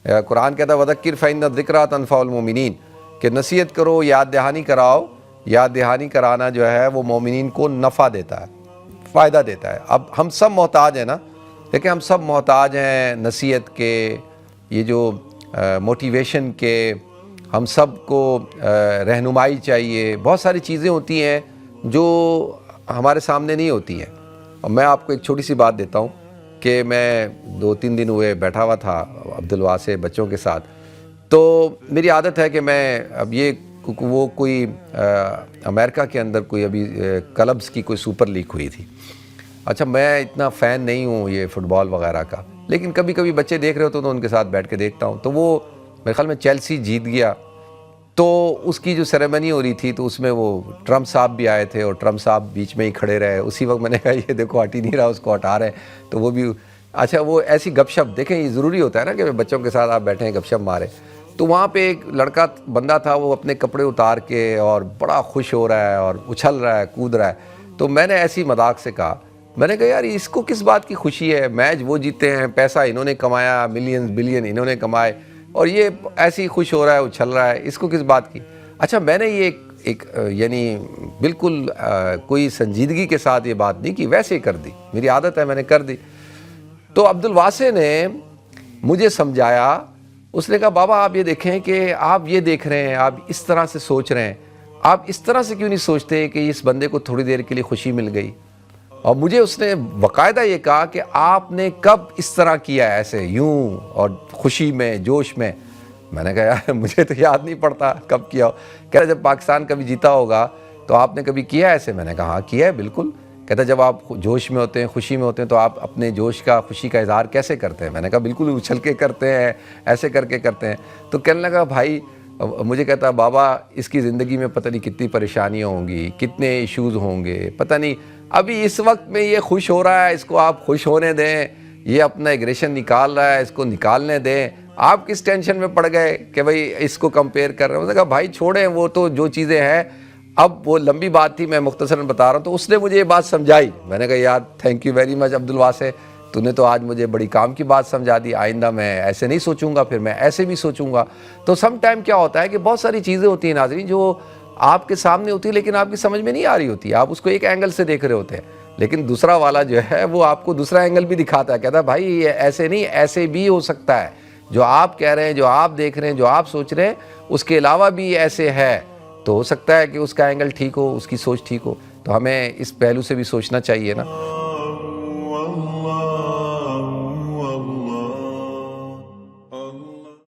قرآن کہتا ہے وَذَكِّرْ فَإِنَّ الذِّكْرَىٰ تَنفَعُ الْمُؤْمِنِينَ کہ نصیحت کرو، یاد دہانی کراؤ. یاد دہانی کرانا جو ہے وہ مومنین کو نفع دیتا ہے، فائدہ دیتا ہے. اب ہم سب محتاج ہیں نا، دیکھیں ہم سب محتاج ہیں نصیحت کے، یہ جو موٹیویشن کے، ہم سب کو رہنمائی چاہیے. بہت ساری چیزیں ہوتی ہیں جو ہمارے سامنے نہیں ہوتی ہیں. اور میں آپ کو ایک چھوٹی سی بات دیتا ہوں کہ میں 2-3 دن ہوئے بیٹھا ہوا تھا عبدالواسع بچوں کے ساتھ. تو میری عادت ہے کہ میں اب یہ وہ کوئی امریکہ کے اندر کوئی ابھی کلبز کی کوئی سپر لیگ ہوئی تھی. اچھا میں اتنا فین نہیں ہوں یہ فٹ بال وغیرہ کا، لیکن کبھی کبھی بچے دیکھ رہے ہوتے تو ان کے ساتھ بیٹھ کے دیکھتا ہوں. تو وہ میرے خیال میں چیلسی جیت گیا، تو اس کی جو سیریمنی ہو رہی تھی تو اس میں وہ ٹرمپ صاحب بھی آئے تھے اور ٹرمپ صاحب بیچ میں ہی کھڑے رہے. اسی وقت میں نے کہا یہ دیکھو ہٹ ہی نہیں رہا، اس کو ہٹا رہے ہیں. تو وہ بھی اچھا وہ ایسی گپ شپ، دیکھیں یہ ضروری ہوتا ہے نا کہ بچوں کے ساتھ آپ بیٹھیں گپ شپ ماریں. تو وہاں پہ ایک لڑکا بندہ تھا، وہ اپنے کپڑے اتار کے اور بڑا خوش ہو رہا ہے اور اچھل رہا ہے، کود رہا ہے. تو میں نے ایسی مذاق سے کہا، میں نے کہا یار اس کو کس بات کی خوشی ہے؟ میچ وہ جیتے ہیں، پیسہ انہوں نے کمایا، ملینز بلین انہوں نے کمائے، اور یہ ایسی خوش ہو رہا ہے، اچھل رہا ہے، اس کو کس بات کی؟ اچھا میں نے یہ ایک یعنی بالکل کوئی سنجیدگی کے ساتھ یہ بات نہیں کی، ویسے ہی کر دی، میری عادت ہے میں نے کر دی. تو عبدالواسع نے مجھے سمجھایا، اس نے کہا بابا آپ یہ دیکھیں کہ آپ یہ دیکھ رہے ہیں، آپ اس طرح سے سوچ رہے ہیں، آپ اس طرح سے کیوں نہیں سوچتے کہ اس بندے کو تھوڑی دیر کے لیے خوشی مل گئی. اور مجھے اس نے باقاعدہ یہ کہا کہ آپ نے کب اس طرح کیا ایسے یوں اور خوشی میں جوش میں؟ میں نے کہا یار مجھے تو یاد نہیں پڑتا کب کیا ہو. کہہ رہا جب پاکستان کبھی جیتا ہوگا تو آپ نے کبھی کیا ایسے؟ میں نے کہا ہاں کیا ہے بالکل. کہتا جب آپ جوش میں ہوتے ہیں، خوشی میں ہوتے ہیں، تو آپ اپنے جوش کا، خوشی کا اظہار کیسے کرتے ہیں؟ میں نے کہا بالکل اچھل کے کرتے ہیں، ایسے کر کے کرتے ہیں. تو کہنے لگا بھائی، مجھے کہتا بابا اس کی زندگی میں پتہ نہیں کتنی پریشانیاں ہوں گی، کتنے ایشوز ہوں گے، پتہ نہیں ابھی اس وقت میں یہ خوش ہو رہا ہے، اس کو آپ خوش ہونے دیں. یہ اپنا ایگریشن نکال رہا ہے، اس کو نکالنے دیں. آپ کس ٹینشن میں پڑ گئے کہ بھئی اس کو کمپیئر کر رہے ہیں؟ میں نے کہا بھائی چھوڑیں وہ تو جو چیزیں ہیں. اب وہ لمبی بات تھی، میں مختصراً بتا رہا ہوں. تو اس نے مجھے یہ بات سمجھائی. میں نے کہا یار thank you very much Abdul Wasay, تو نے تو آج مجھے بڑی کام کی بات سمجھا دی. آئندہ میں ایسے نہیں سوچوں گا، پھر میں ایسے بھی سوچوں گا. تو سم ٹائم کیا ہوتا ہے کہ بہت ساری چیزیں ہوتی ہیں ناظرین جو آپ کے سامنے ہوتی ہے لیکن آپ کی سمجھ میں نہیں آ رہی ہوتی. آپ اس کو ایک اینگل سے دیکھ رہے ہوتے ہیں، لیکن دوسرا والا جو ہے وہ آپ کو دوسرا اینگل بھی دکھاتا ہے. کہتا ہے بھائی یہ ایسے نہیں، ایسے بھی ہو سکتا ہے. جو آپ کہہ رہے ہیں، جو آپ دیکھ رہے ہیں، جو آپ سوچ رہے ہیں، اس کے علاوہ بھی ایسے ہے. تو ہو سکتا ہے کہ اس کا اینگل ٹھیک ہو، اس کی سوچ ٹھیک ہو. تو ہمیں اس پہلو سے بھی سوچنا چاہیے نا.